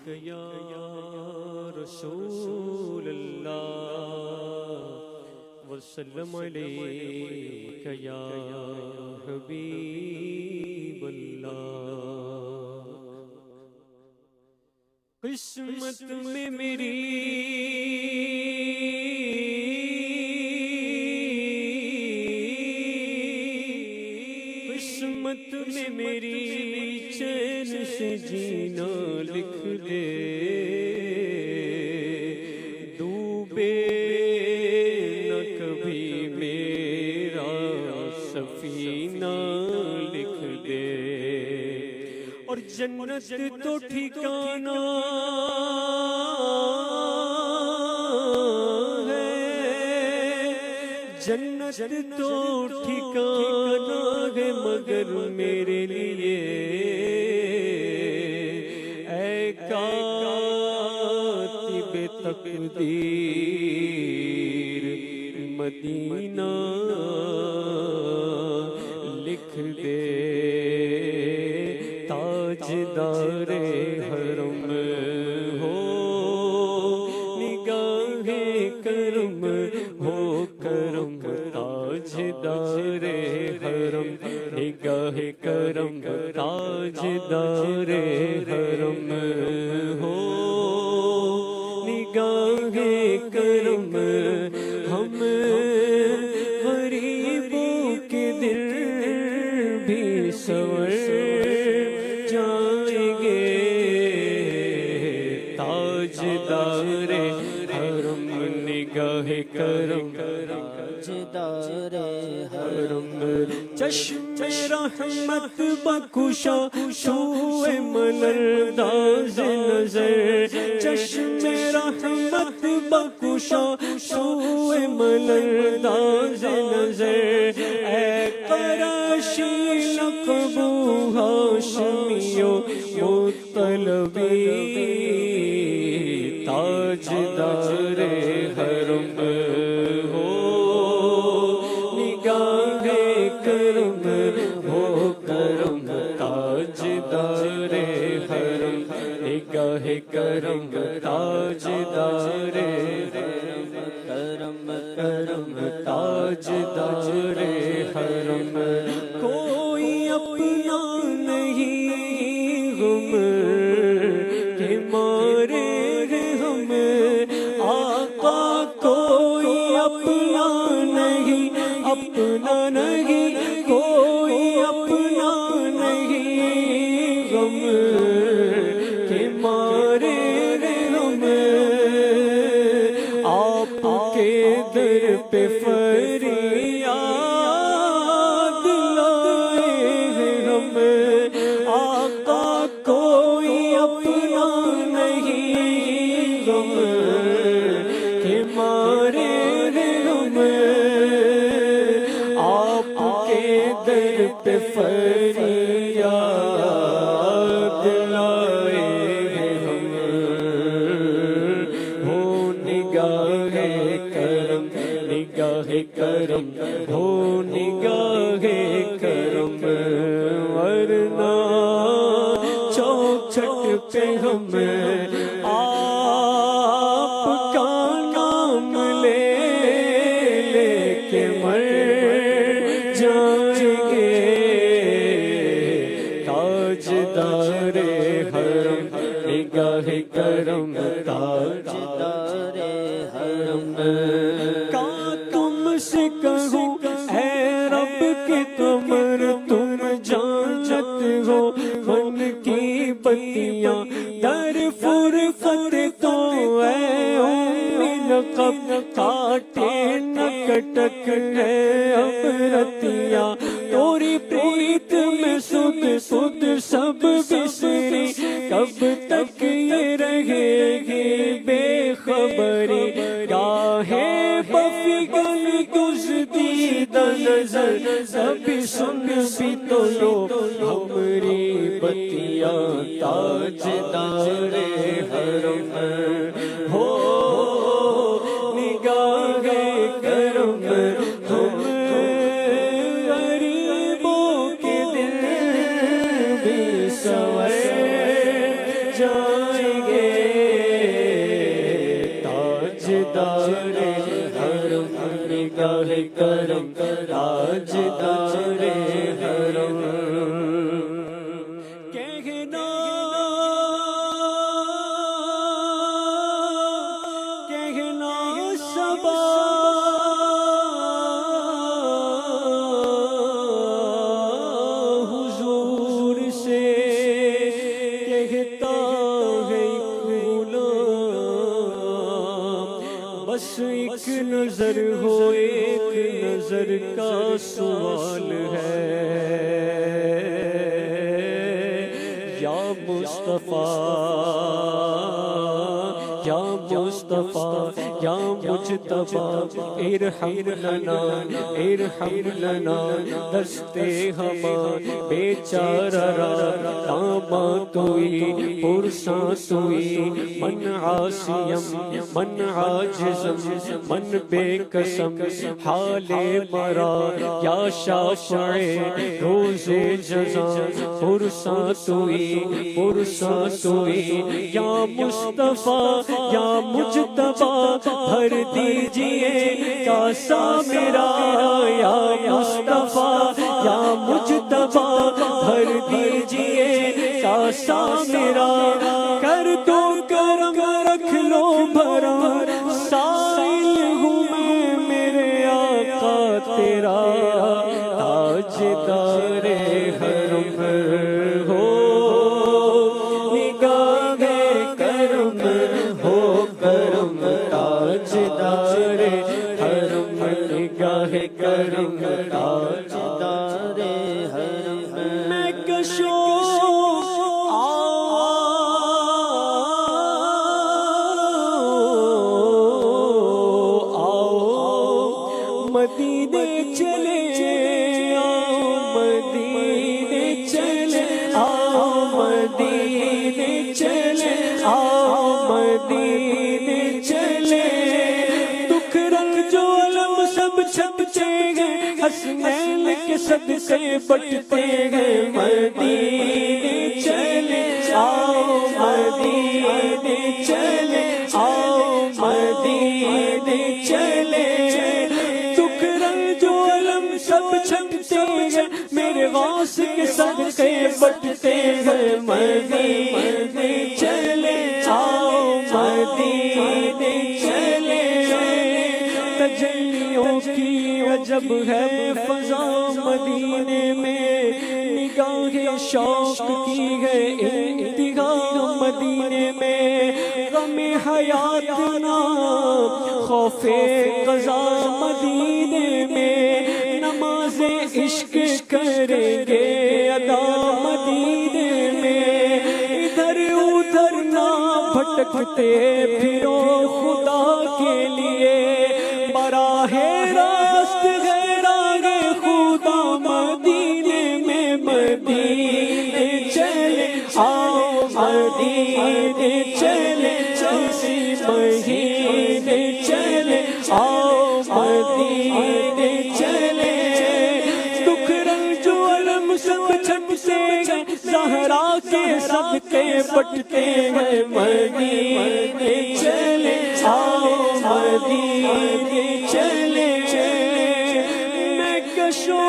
یا رسول اللہ وسلم علیک یا حبیب اللہ۔ قسمت میں میری قسمت میں میری چین سے جینا لکھ دے، ڈوبے نہ کبھی میرا سفینہ لکھ دے، اور جنت تو ٹھکانہ ہے، جنت تو ٹھکانہ ہے مگر میرے لیے اے کاتب تقدیر مدینہ لکھ دے، تاجدار حرم ہو نگاہ کرم ہو کرم، تاجدار حرم نگاہ کرم، تاجدار حرم ہو نگاہ کرم، ہم غریبوں کے دل بھی سنور جائیں گے، تاجدار حرم نگاہ کرم، تاجدار حرم، چشم رحمت بخشا سوئے ملرداز نظر، چشم رحمت بخشا سوئے ملرداز نظر، اے قریشی لقب ہاشمیو مطلبی، تاجدار حرم ہو نگاہ کرم ہو کرم، تاجدار حرم نگاہ کرم، تاجدار کرم کرم، تاجدار حرم، کوئی اپنا نہیں غم کے مارے ہم، آقا کوئی اپنا نہیں، اپنا نہیں کوئی اپنا نہیں، غم کے مارے ہم، آپ کے در پہ فریاد لائے ہیں ہم، آقا کوئی اپنا نہیں، غم کے مارے ہم، آپ کے در پہ فریاد لائے ہیں ہم، ہو نگاہ کرم نگاہ کرم ہو نگاہ کرم، ورنہ چوکھٹ پہ ہم آپ کا نام لے لے کے مر جائیں گے، تاجدار حرم نگاہ کرم، تاجدار حرم، کا تم سے کہوں اے رب کے قمر تم جانت ہو، من کی بتیاں در فرقت تو اے امی لقب، کاٹے نہ کٹک ہے اب رتیاں، توری پریت میں سد سد سب بسری، کب تک یہ رہے گی بے خبری، گاہے بفگن گزدیدہ نظر، سبھی سن بھی تو لو ہمری بتیاں، تاجدار حرم ہو نگاہ کرم، ہم غریبوں کے دل بھی سنور جائیں گے، صبا حضور سے کہتا ہے غلام، بس ایک نظر ہو، ایک نظر کا سوال ہے، یا مصطفیٰ یا مصطفیٰ یا مجتبیٰ، ارحم لنا ارحم لنا، دست ہمان بیچارہ را، داماں توئی پرساں توئی، من عاصیم من عاجزم من بے قسم حال مرا، یا شافع روز جزا، پرساں توئی پرساں توئی، یا مصطفیٰ یا مجتبیٰ، بھر دیجئے کاسا میرا، یا مصطفیٰ یا مجتبیٰ، بھر دیجئے کاسا میرا، کر دو کرم رکھ لو بھرا، سائل ہوں میں میرے آقا تیرا، تاجدار حرم ہو، نگاہ کرم ہو کرم، تاجدار حرم، نگاہ کرم تاجدار حرم، میں کشو مدینے چلے، آؤ مدینے چلے، آؤ مدینے چلے، آؤ مدینے چلے، دکھ رنگ جو علم سب چھپتے گئے، حسنین کے صدقے بٹتے گئے، مدینے چلے، آؤ مدینے چلے، آؤ مدینے چلے، سب چھپتے گئے، میرے غوث کے صدقے بٹتے گئے، مدینے چلے، آؤ مدینے چلے، تجلیوں کی عجب ہے فضا مدینے میں، نگاہ شوق کی ہے انتہا مدینے میں، غم حیات نہ خوف قضا مدینے میں، نماز عشق کریں گے ادا مدینے میں، ادھر ادھر نہ بھٹکتے پھرو خدا کے لیے، براہ راست ہے راہ خدا مدینے میں، مدینے چلے، آؤ مدینے چلے، اسی مہینے چلے، آؤ مدینے چلے، دکھ رنگ جو علم سب چھپتے گئے، زہرا کے صدقے بٹتے گئے، مدینے چلے، آؤ مدینے چلے، میں کشو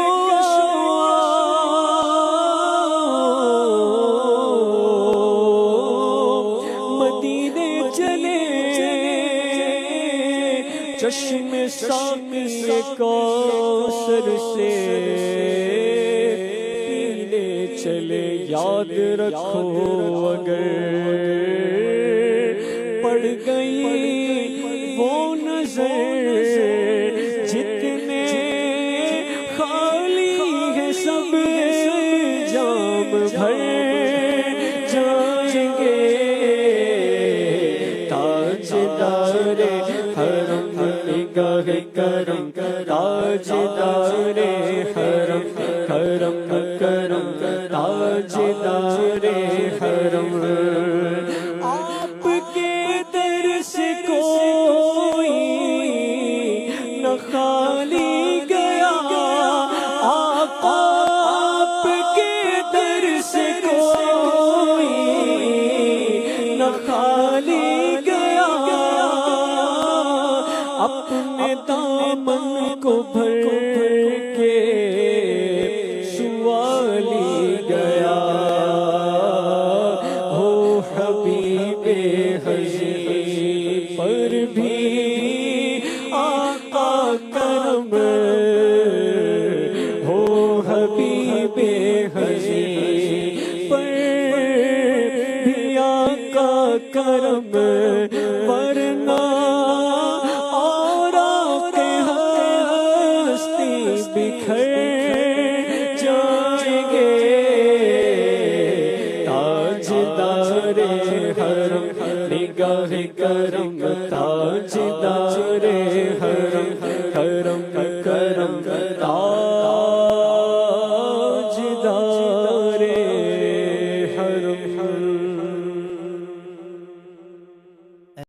مدینے چلے، چشم ساقی کوثر سے پینے چلے، یاد رکھو اگر پڑ گئی وہ نظر، جتنے خالی ہے سب جام بھر جائیں گے، تاجدار حرم نگاہ کرم، تاجدار حرم کرم کرم، تاجدار حرم، آپ کے در سے کوئی نہ خالی گیا، آپ کے در سے کوئی نہ خالی گیا، اپنے دامن کو بھر کے سوالی گیا، حبیب ہستی پر بھی آقا کرم ہو، حبیب ہستی پر بھی آقا کرم، ورنہ بکھر جائیں گے۔ تاجدار حرم نگاہ کرم، تاجدار حرم